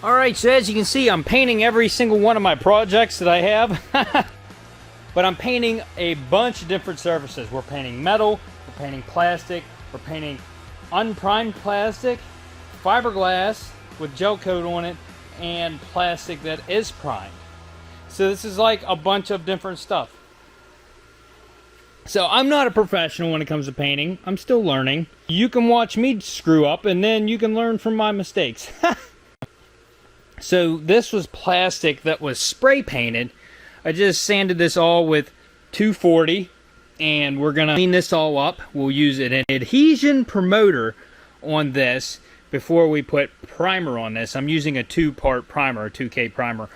Alright, so as you can see, I'm painting every single one of my projects that I have. But I'm painting a bunch of different surfaces. We're painting metal, we're painting plastic, we're painting unprimed plastic, fiberglass with gel coat on it, and plastic that is primed. So this is like a bunch of different stuff. So I'm not a professional when it comes to painting. I'm still learning. You can watch me screw up and then you can learn from my mistakes. So this was plastic that was spray painted. I just sanded this all with 240 and we're gonna clean this all up. We'll use an adhesion promoter on this before we put primer on this. I'm using a 2-part primer, a 2K primer.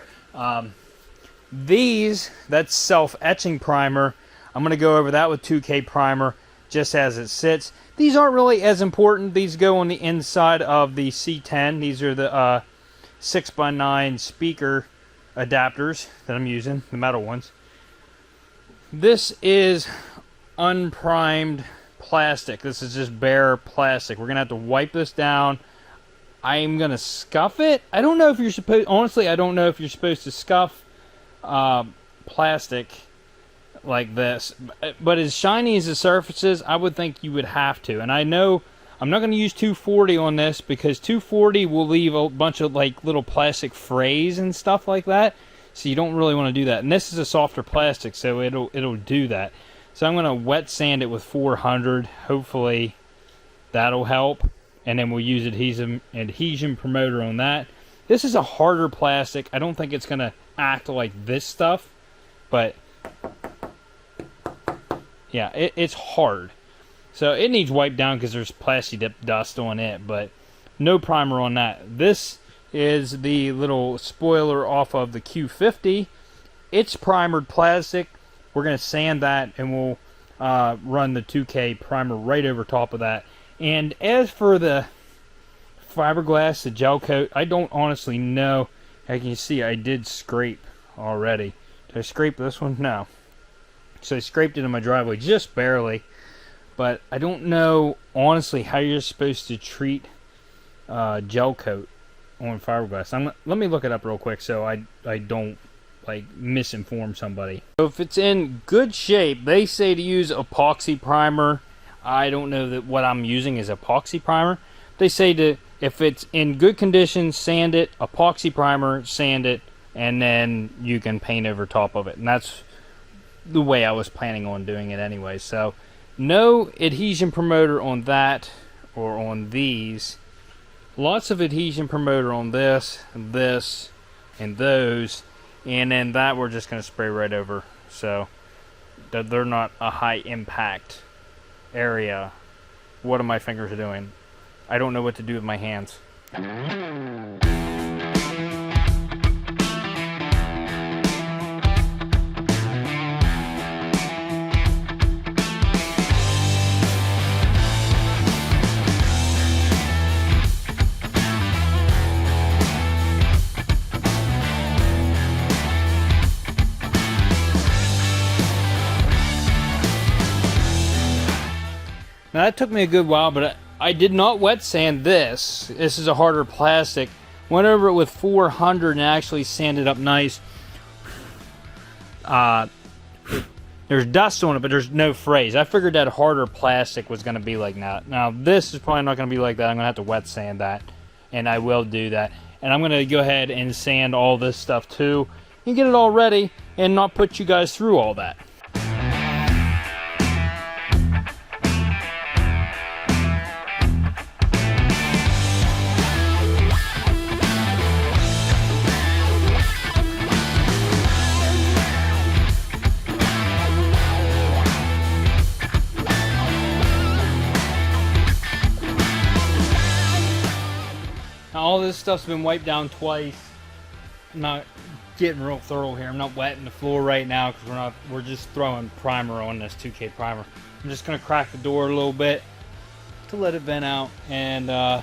That's self-etching primer. I'm gonna go over that with 2K primer just as it sits. These aren't really as important. These go on the inside of the C10. These are the 6x9 speaker adapters that I'm using, the metal ones. This is unprimed plastic. This is just bare plastic. We're gonna have to wipe this down. I'm gonna scuff it. I don't know if you're supposed, honestly, I don't know if you're supposed to scuff plastic like this, but as shiny as the surface is, I would think you would have to. And I know I'm not going to use 240 on this because 240 will leave a bunch of like little plastic frays and stuff like that, so you don't really want to do that. And this is a softer plastic, so it'll do that. So I'm going to wet sand it with 400. Hopefully that'll help, and then we'll use adhesion promoter on that. This is a harder plastic. I don't think it's going to act like this stuff, but yeah, it's hard. So it needs wiped down because there's plastic dust on it, but no primer on that. This is the little spoiler off of the Q50. It's primered plastic. We're going to sand that and we'll run the 2K primer right over top of that. And as for the fiberglass, the gel coat, I don't honestly know. As you can see, I did scrape already. Did I scrape this one? No. So I scraped it in my driveway just barely. But I don't know, honestly, how you're supposed to treat gel coat on fiberglass. Let me look it up real quick so I don't like misinform somebody. So if it's in good shape, they say to use epoxy primer. I don't know that what I'm using is epoxy primer. They say to, if it's in good condition, sand it, epoxy primer, sand it, and then you can paint over top of it. And that's the way I was planning on doing it anyway. So no adhesion promoter on that or on these. Lots of adhesion promoter on this, and those, and then that we're just going to spray right over. So they're not a high impact area. What are my fingers doing? I don't know what to do with my hands. Now that took me a good while, but I did not wet sand this. This is a harder plastic. Went over it with 400 and actually sanded up nice. There's dust on it, but there's no frays. I figured that harder plastic was going to be like that. Now this is probably not going to be like that. I'm going to have to wet sand that, and I will do that. And I'm going to go ahead and sand all this stuff too and get it all ready and not put you guys through all that. All this stuff's been wiped down twice. I'm not getting real thorough here. I'm not wetting the floor right now because we're just throwing primer on this 2K primer. I'm just gonna crack the door a little bit to let it vent out, and I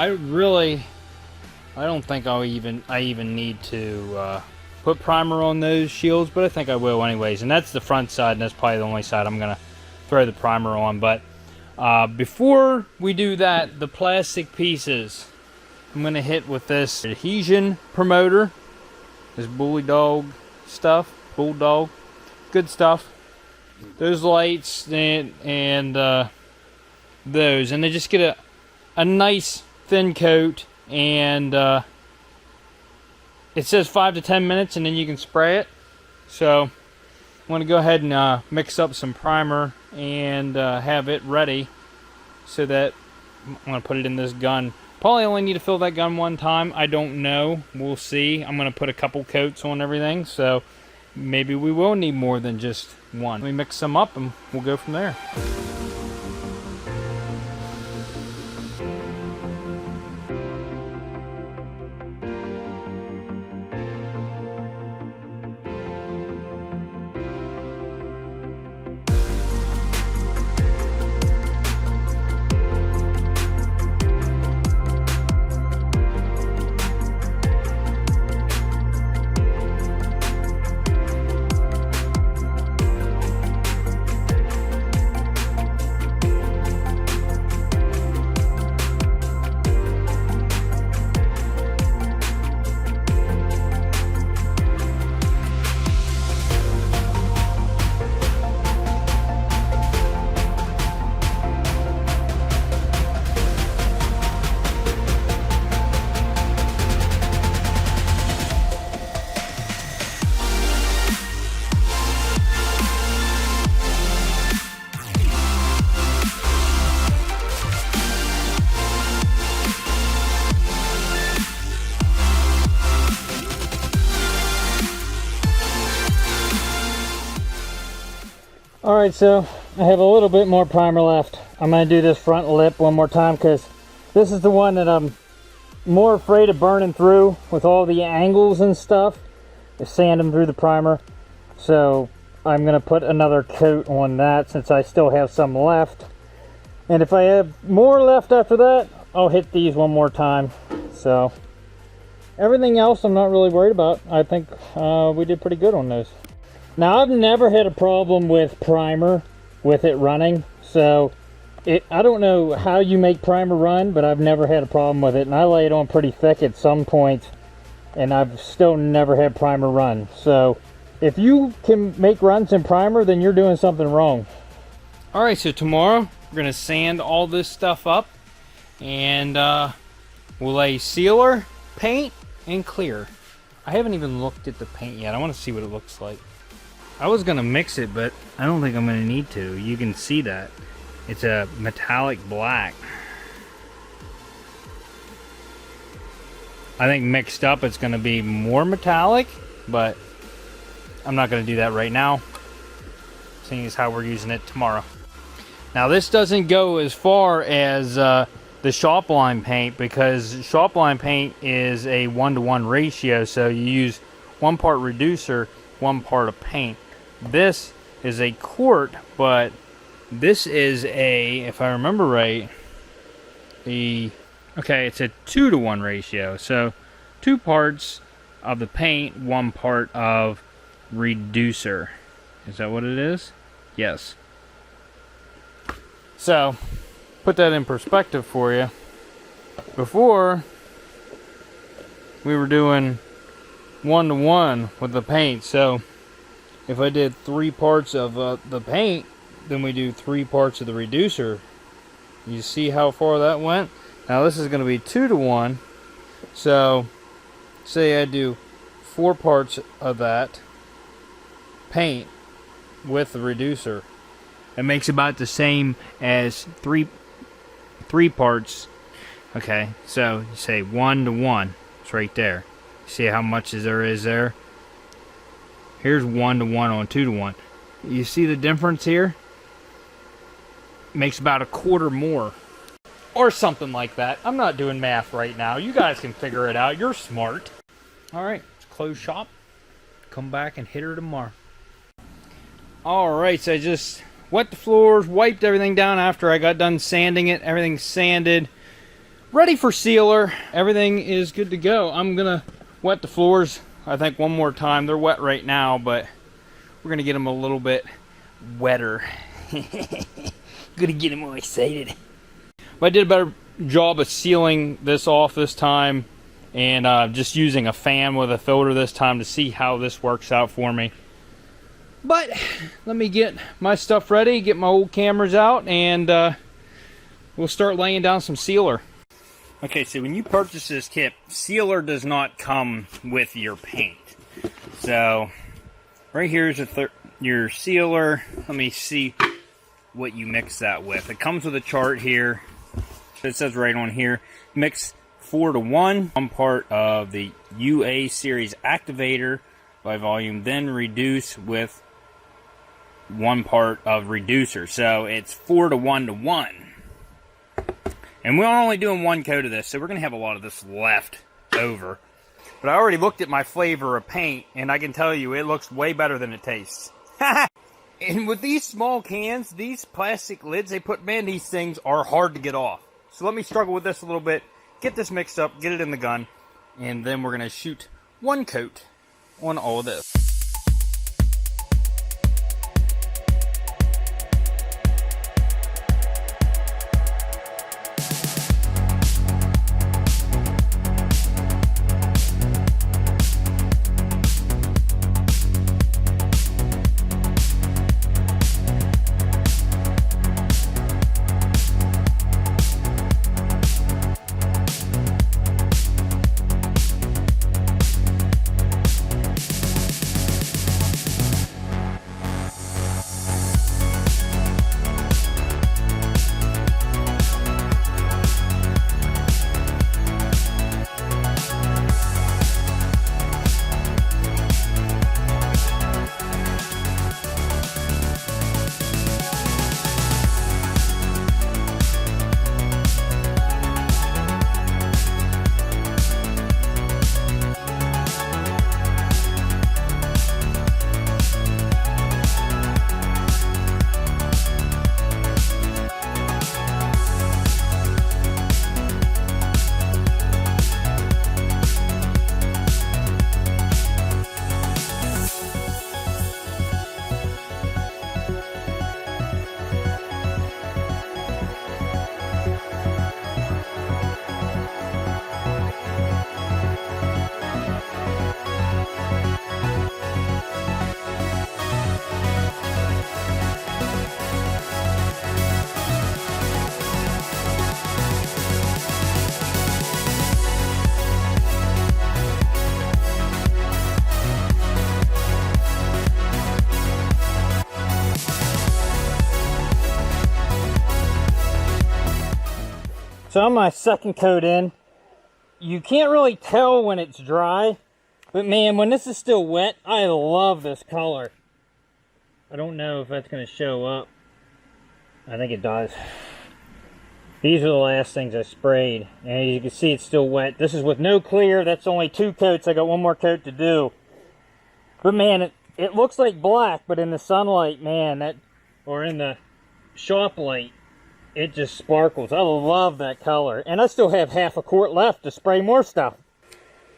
don't think I even need to put primer on those shields, but I think I will anyways. And that's the front side, and that's probably the only side I'm gonna throw the primer on. But before we do that, the plastic pieces, I'm going to hit with this Adhesion Promoter. This bulldog stuff. Bulldog. Good stuff. Those lights and those. And they just get a nice thin coat. And it says 5 to 10 minutes and then you can spray it. So I'm going to go ahead and mix up some primer and have it ready so that I'm going to put it in this gun. Probably only need to fill that gun one time. I don't know. We'll see. I'm going to put a couple coats on everything, so maybe we will need more than just one. Let me mix some up and we'll go from there. Alright, so I have a little bit more primer left. I'm going to do this front lip one more time because this is the one that I'm more afraid of burning through with all the angles and stuff. Is sanding through the primer. So I'm going to put another coat on that since I still have some left. And if I have more left after that, I'll hit these one more time. So everything else I'm not really worried about. I think we did pretty good on those. Now, I've never had a problem with primer with it running, so I don't know how you make primer run, but I've never had a problem with it, and I lay it on pretty thick at some point, and I've still never had primer run. So if you can make runs in primer, then you're doing something wrong. Alright, so tomorrow we're going to sand all this stuff up, and we'll lay sealer, paint, and clear. I haven't even looked at the paint yet. I want to see what it looks like. I was going to mix it, but I don't think I'm going to need to. You can see that. It's a metallic black. I think mixed up it's going to be more metallic, but I'm not going to do that right now, seeing as how we're using it tomorrow. Now this doesn't go as far as the shop line paint, because shop line paint is a 1-to-1 ratio, so you use 1 part reducer, 1 part of paint. This is a quart, but this is a, if I remember right, okay, it's a 2-to-1 ratio. So 2 parts of the paint, 1 part of reducer. Is that what it is? Yes. So, put that in perspective for you. Before, we were doing 1-to-1 with the paint, so if I did 3 parts of the paint, then we do 3 parts of the reducer. You see how far that went? Now this is going to be 2-to-1. So, say I do 4 parts of that paint with the reducer. It makes about the same as 3 parts. Okay, so you say 1-to-1. It's right there. See how much there is there? Here's 1-to-1 on 2-to-1. You see the difference here? Makes about a quarter more. Or something like that. I'm not doing math right now. You guys can figure it out. You're smart. Alright, let's close shop. Come back and hit her tomorrow. Alright, so I just wet the floors, wiped everything down after I got done sanding it. Everything's sanded. Ready for sealer. Everything is good to go. I'm going to wet the floors, I think, one more time. They're wet right now, but we're going to get them a little bit wetter. Going to get them all excited. But I did a job of sealing this off this time, and just using a fan with a filter this time to see how this works out for me. But let me get my stuff ready, get my old cameras out, and we'll start laying down some sealer. Okay, so when you purchase this kit, sealer does not come with your paint. So right here is your sealer. Let me see what you mix that with. It comes with a chart here. It says right on here, mix 4:1, one part of the UA series activator by volume, then reduce with 1 part of reducer. So it's 4:1:1. And we're only doing 1 coat of this, so we're going to have a lot of this left over. But I already looked at my flavor of paint, and I can tell you it looks way better than it tastes. And with these small cans, these plastic lids they put, man, these things are hard to get off. So let me struggle with this a little bit, get this mixed up, get it in the gun, and then we're going to shoot 1 coat on all of this. So I'm my 2nd coat in. You can't really tell when it's dry, but man, when this is still wet, I love this color. I don't know if that's going to show up. I think it does. These are the last things I sprayed, and you can see it's still wet. This is with no clear. That's only 2 coats. I got 1 more coat to do. But man, it looks like black, but in the sunlight, man, or in the shop light, it just sparkles. I love that color. And I still have half a quart left to spray more stuff.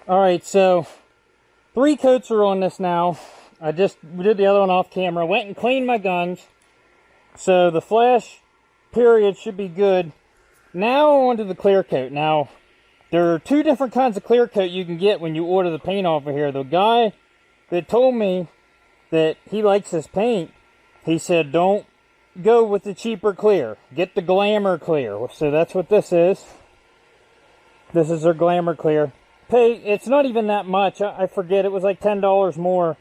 Alright, so 3 coats are on this now. I just did the other one off camera. Went and cleaned my guns. So the flash period should be good. Now on to the clear coat. Now, there are 2 different kinds of clear coat you can get when you order the paint off of here. The guy that told me that he likes his paint, he said don't go with the cheaper clear. Get the Glamour clear. So that's what this is. This is their Glamour clear. It's not even that much. I forget. It was like $10 more.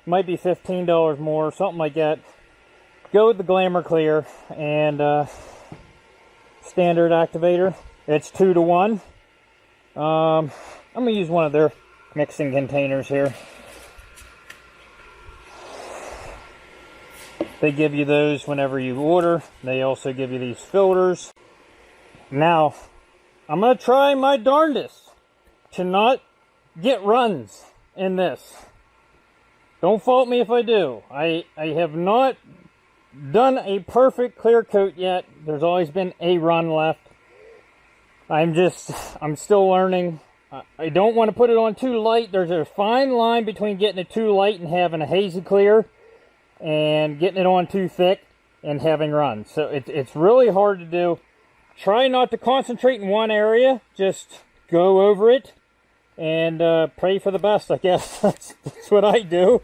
Might be $15 more. Something like that. Go with the Glamour clear. And standard activator. It's 2:1. I'm going to use one of their mixing containers here. They give you those whenever you order. They also give you these filters. Now, I'm going to try my darndest to not get runs in this. Don't fault me if I do. I have not done a perfect clear coat yet. There's always been a run left. I'm still learning. I don't want to put it on too light. There's a fine line between getting it too light and having a hazy clear, and getting it on too thick and having runs. So it's really hard to do. try not to concentrate in one area. Just go over it and pray for the best, I guess. That's what I do.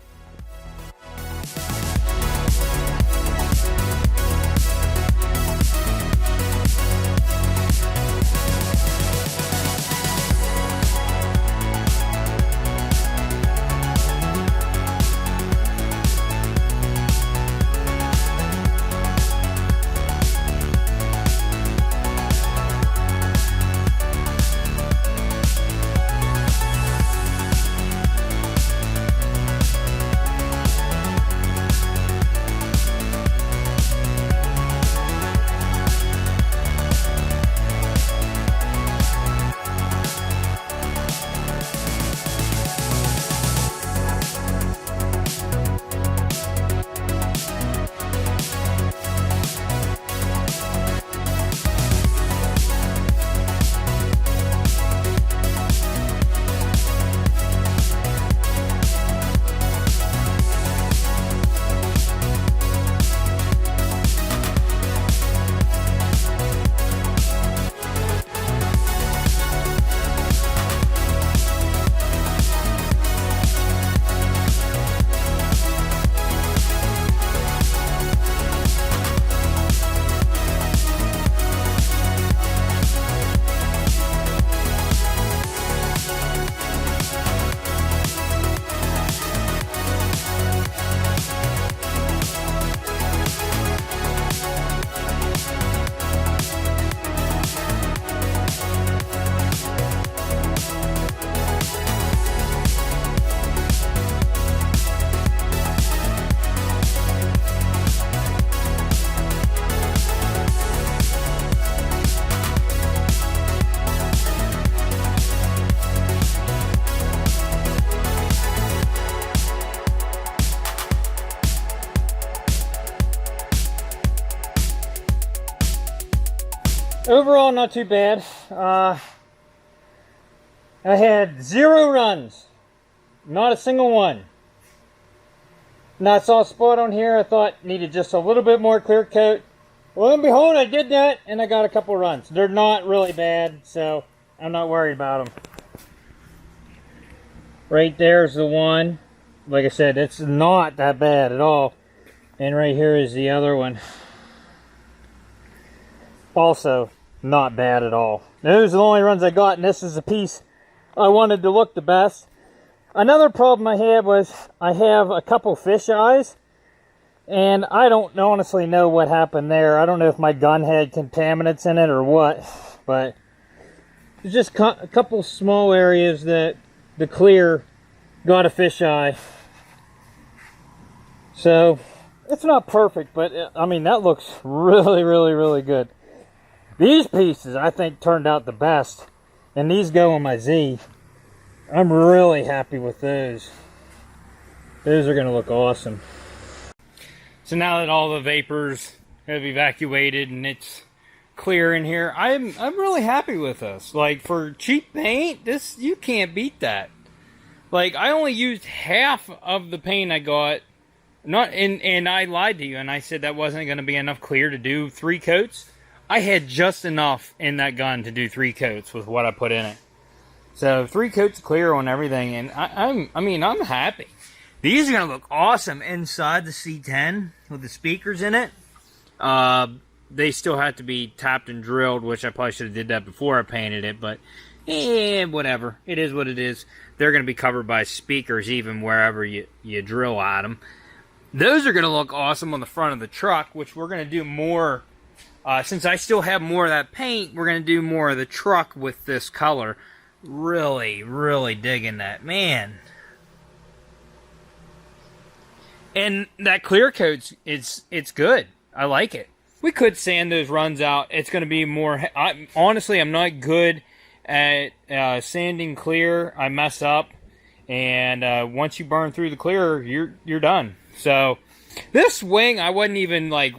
Overall, not too bad. I had 0 runs. Not a single one. Now, I saw a spot on here I thought needed just a little bit more clear coat. Well and behold, I did that and I got a couple runs. They're not really bad, so I'm not worried about them. Right there's the one. Like I said, it's not that bad at all. And right here is the other one. Also, not bad at all. Those are the only runs I got, and this is the piece I wanted to look the best. Another problem I had was I have a couple fish eyes, and I don't honestly know what happened there. I don't know if my gun had contaminants in it or what, but there's just a couple small areas that the clear got a fish eye. So it's not perfect, but I mean, that looks really, really, really good. These pieces, I think, turned out the best. And these go on my Z. I'm really happy with those. Those are going to look awesome. So now that all the vapors have evacuated and it's clear in here, I'm really happy with this. Like, for cheap paint, this, you can't beat that. Like, I only used half of the paint I got. And I lied to you, and I said that wasn't going to be enough clear to do 3 coats. I had just enough in that gun to do 3 coats with what I put in it. So 3 coats clear on everything, and I'm happy. These are gonna look awesome inside the C10 with the speakers in it. They still have to be tapped and drilled, which I probably should have did that before I painted it, but whatever. It is what it is. They're gonna be covered by speakers even wherever you drill at them. Those are gonna look awesome on the front of the truck, which we're gonna do more. Since I still have more of that paint, we're going to do more of the truck with this color. Really, really digging that. Man. And that clear coat, it's good. I like it. We could sand those runs out. It's going to be more... honestly, I'm not good at sanding clear. I mess up. And once you burn through the clear, you're done. So, this wing, I wasn't even, like,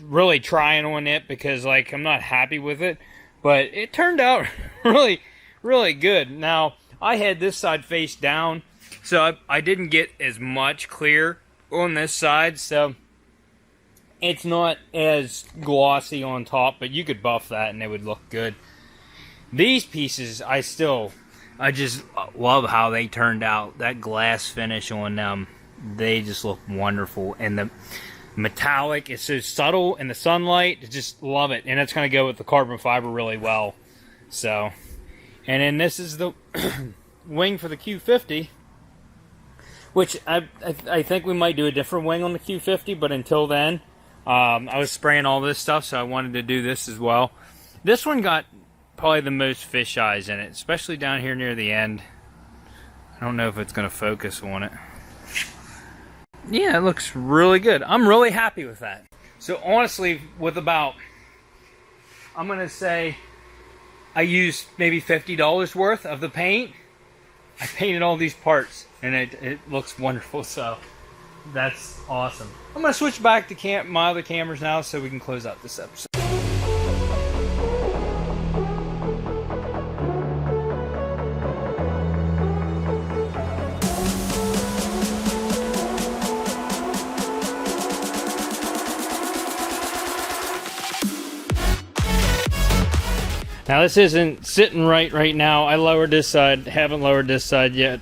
really trying on it because, like, I'm not happy with it. But it turned out really, really good. Now, I had this side face down, so I didn't get as much clear on this side. So, It's not as glossy on top, but you could buff that and it would look good. These pieces, I just love how they turned out. That glass finish on them, they just look wonderful. And the metallic is so subtle in the sunlight. I just love it. And it's going to go with the carbon fiber really well. So, and then this is the wing for the Q50, which I think we might do a different wing on the Q50, but until then, I was spraying all this stuff, so I wanted to do this as well. This one got probably the most fish eyes in it, especially down here near the end. I don't know if it's going to focus on it. Yeah, it looks really good. I'm really happy with that. So honestly, with about, I'm going to say, I used maybe $50 worth of the paint. I painted all these parts, and it looks wonderful, so that's awesome. I'm going to switch back to my other cameras now so we can close out this episode. Now this isn't sitting right now. I lowered this side, haven't lowered this side yet.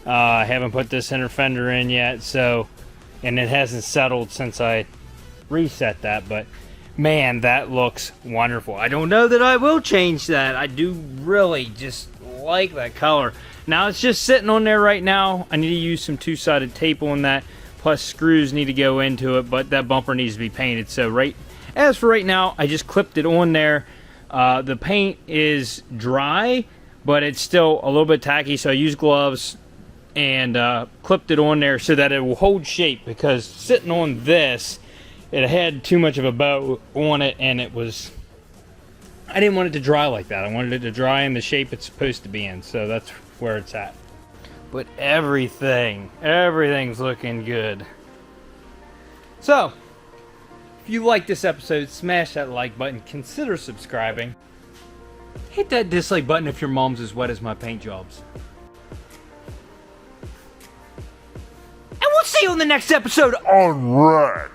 I haven't put this center fender in yet, so, and it hasn't settled since I reset that, but man, that looks wonderful. I don't know that I will change that. I do really just like that color. Now it's just sitting on there right now. I need to use some two-sided tape on that, plus screws need to go into it, but that bumper needs to be painted. So as for right now, I just clipped it on there. The paint is dry, but it's still a little bit tacky, so I used gloves and clipped it on there so that it will hold shape, because sitting on this, it had too much of a bow on it, and I didn't want it to dry like that. I wanted it to dry in the shape it's supposed to be in, so that's where it's at. But everything's looking good. So, if you like this episode, smash that like button, consider subscribing. Hit that dislike button if your mom's as wet as my paint jobs. And we'll see you on the next episode on Red.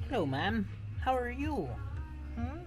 Hello, ma'am. How are you? Hmm?